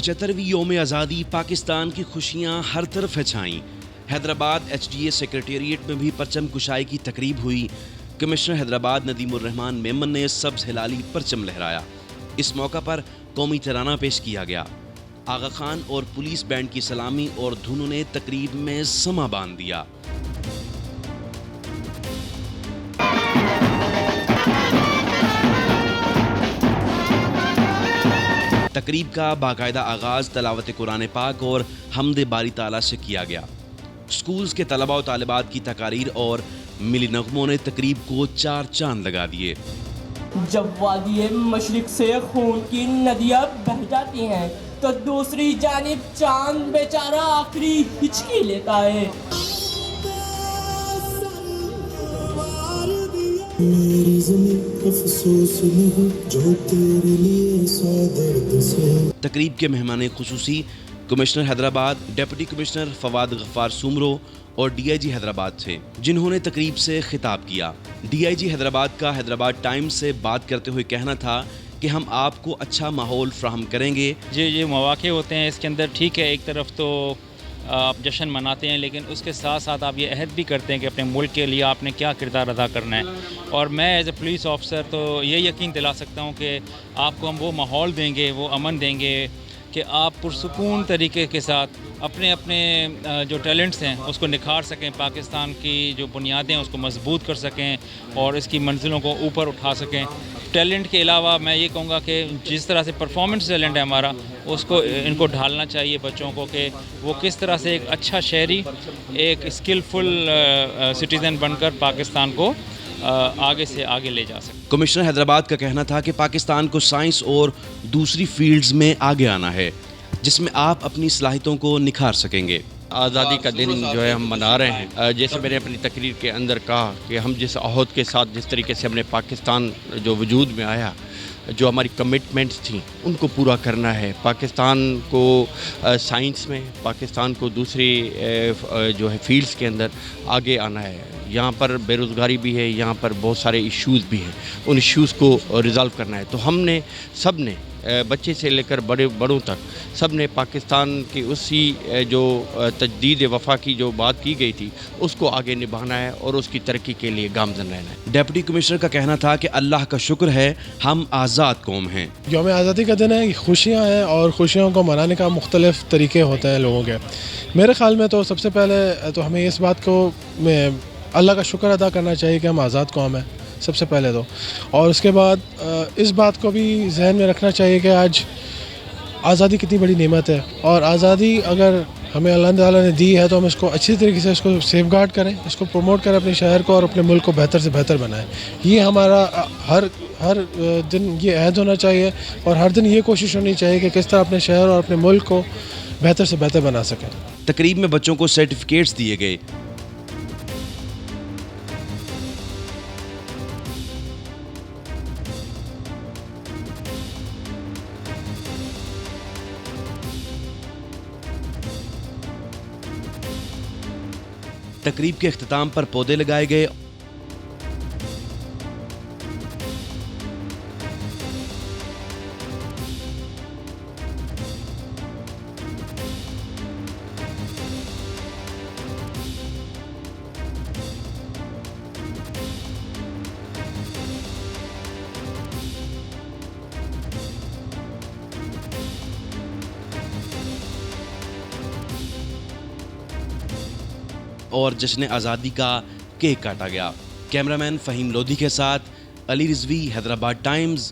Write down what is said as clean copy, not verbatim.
75ویں یوم آزادی پاکستان کی خوشیاں ہر طرف ہے چھائیں۔ حیدرآباد HDA سیکریٹریٹ میں بھی پرچم کشائی کی تقریب ہوئی۔ کمشنر حیدرآباد ندیم الرحمان میمن نے سبز ہلالی پرچم لہرایا۔ اس موقع پر قومی ترانہ پیش کیا گیا۔ آغا خان اور پولیس بینڈ کی سلامی اور دھنوں نے تقریب میں سما باندھ دیا۔ تقریب کا باقاعدہ آغاز تلاوت قرآن پاک اور حمد باری تعالیٰ سے کیا گیا۔ سکولز کے طلباء و طالبات کی تقاریر اور ملی نغموں نے تقریب کو چار چاند لگا دیے۔ جب وادی مشرق سے خون کی ندیاں بہہ جاتی ہیں تو دوسری جانب چاند بیچارہ آخری ہچکی لیتا ہے۔ میری زمین افسوس نہیں جو تیرے لیے سو درد سے۔ تقریب کے مہمان خصوصی commissioner Hyderabad, deputy commissioner Fawad Ghaffar Soomro اور DIG حیدرآباد تھے، جنہوں نے تقریب سے خطاب کیا۔ DIG حیدرآباد کا حیدرآباد ٹائمز سے بات کرتے ہوئے کہنا تھا کہ ہم آپ کو اچھا ماحول فراہم کریں گے۔ یہ مواقع ہوتے ہیں، اس کے اندر ٹھیک ہے، ایک طرف تو آپ جشن مناتے ہیں، لیکن اس کے ساتھ ساتھ آپ یہ عہد بھی کرتے ہیں کہ اپنے ملک کے لیے آپ نے کیا کردار ادا کرنا ہے۔ اور میں ایز اے پولیس آفیسر تو یہ یقین دلا سکتا ہوں کہ آپ کو ہم وہ ماحول دیں گے، وہ امن دیں گے کہ آپ پرسکون طریقے کے ساتھ اپنے جو ٹیلنٹس ہیں اس کو نکھار سکیں، پاکستان کی جو بنیادیں ہیں اس کو مضبوط کر سکیں اور اس کی منزلوں کو اوپر اٹھا سکیں۔ ٹیلنٹ کے علاوہ میں یہ کہوں گا کہ جس طرح سے پرفارمنس ٹیلنٹ ہے ہمارا، اس کو ان کو ڈھالنا چاہیے بچوں کو کہ وہ کس طرح سے ایک اچھا شہری، ایک اسکلفل سٹیزن بن کر پاکستان کو آگے سے آگے لے جا سکیں۔ کمشنر حیدرآباد کا کہنا تھا کہ پاکستان کو سائنس اور دوسری فیلڈز میں آگے آنا ہے، جس میں آپ اپنی صلاحیتوں کو نکھار سکیں گے۔ آزادی کا دن جو ہے ہم منا رہے ہیں، جیسے میں نے اپنی تقریر کے اندر کہا کہ ہم جس عہد کے ساتھ جس طریقے سے ہم نے پاکستان جو وجود میں آیا، جو ہماری کمٹمنٹس تھیں ان کو پورا کرنا ہے۔ پاکستان کو سائنس میں، پاکستان کو دوسری جو ہے فیلڈز کے اندر آگے آنا ہے۔ یہاں پر بے روزگاری بھی ہے، یہاں پر بہت سارے ایشوز بھی ہیں، ان ایشوز کو ریزالو کرنا ہے۔ تو ہم نے سب نے، بچے سے لے کر بڑوں تک، سب نے پاکستان کی اسی جو تجدید وفا کی جو بات کی گئی تھی اس کو آگے نبھانا ہے اور اس کی ترقی کے لیے گامزن رہنا ہے۔ ڈپٹی کمشنر کا کہنا تھا کہ اللہ کا شکر ہے ہم آزاد قوم ہیں۔ یوم آزادی کا دن ہے، خوشیاں ہیں اور خوشیوں کو منانے کا مختلف طریقے ہوتے ہیں لوگوں کے۔ میرے خیال میں تو سب سے پہلے تو ہمیں اس بات کو اللہ کا شکر ادا کرنا چاہیے کہ ہم آزاد قوم ہیں، سب سے پہلے تو۔ اور اس کے بعد اس بات کو بھی ذہن میں رکھنا چاہیے کہ آج آزادی کتنی بڑی نعمت ہے، اور آزادی اگر ہمیں اللہ تعالیٰ نے دی ہے تو ہم اس کو اچھی طریقے سے اس کو سیف گارڈ کریں، اس کو پروموٹ کریں، اپنے شہر کو اور اپنے ملک کو بہتر سے بہتر بنائیں۔ یہ ہمارا ہر دن یہ عہد ہونا چاہیے اور ہر دن یہ کوشش ہونی چاہیے کہ کس طرح اپنے شہر اور اپنے ملک کو بہتر سے بہتر بنا سکیں۔ تقریب میں بچوں کو سرٹیفکیٹس دیے گئے۔ تقریب کے اختتام پر پودے لگائے گئے۔ اور جشن آزادی کا کیک کاٹا گیا۔ کیمرامین فہیم لودھی کے ساتھ علی رضوی، حیدرآباد ٹائمز،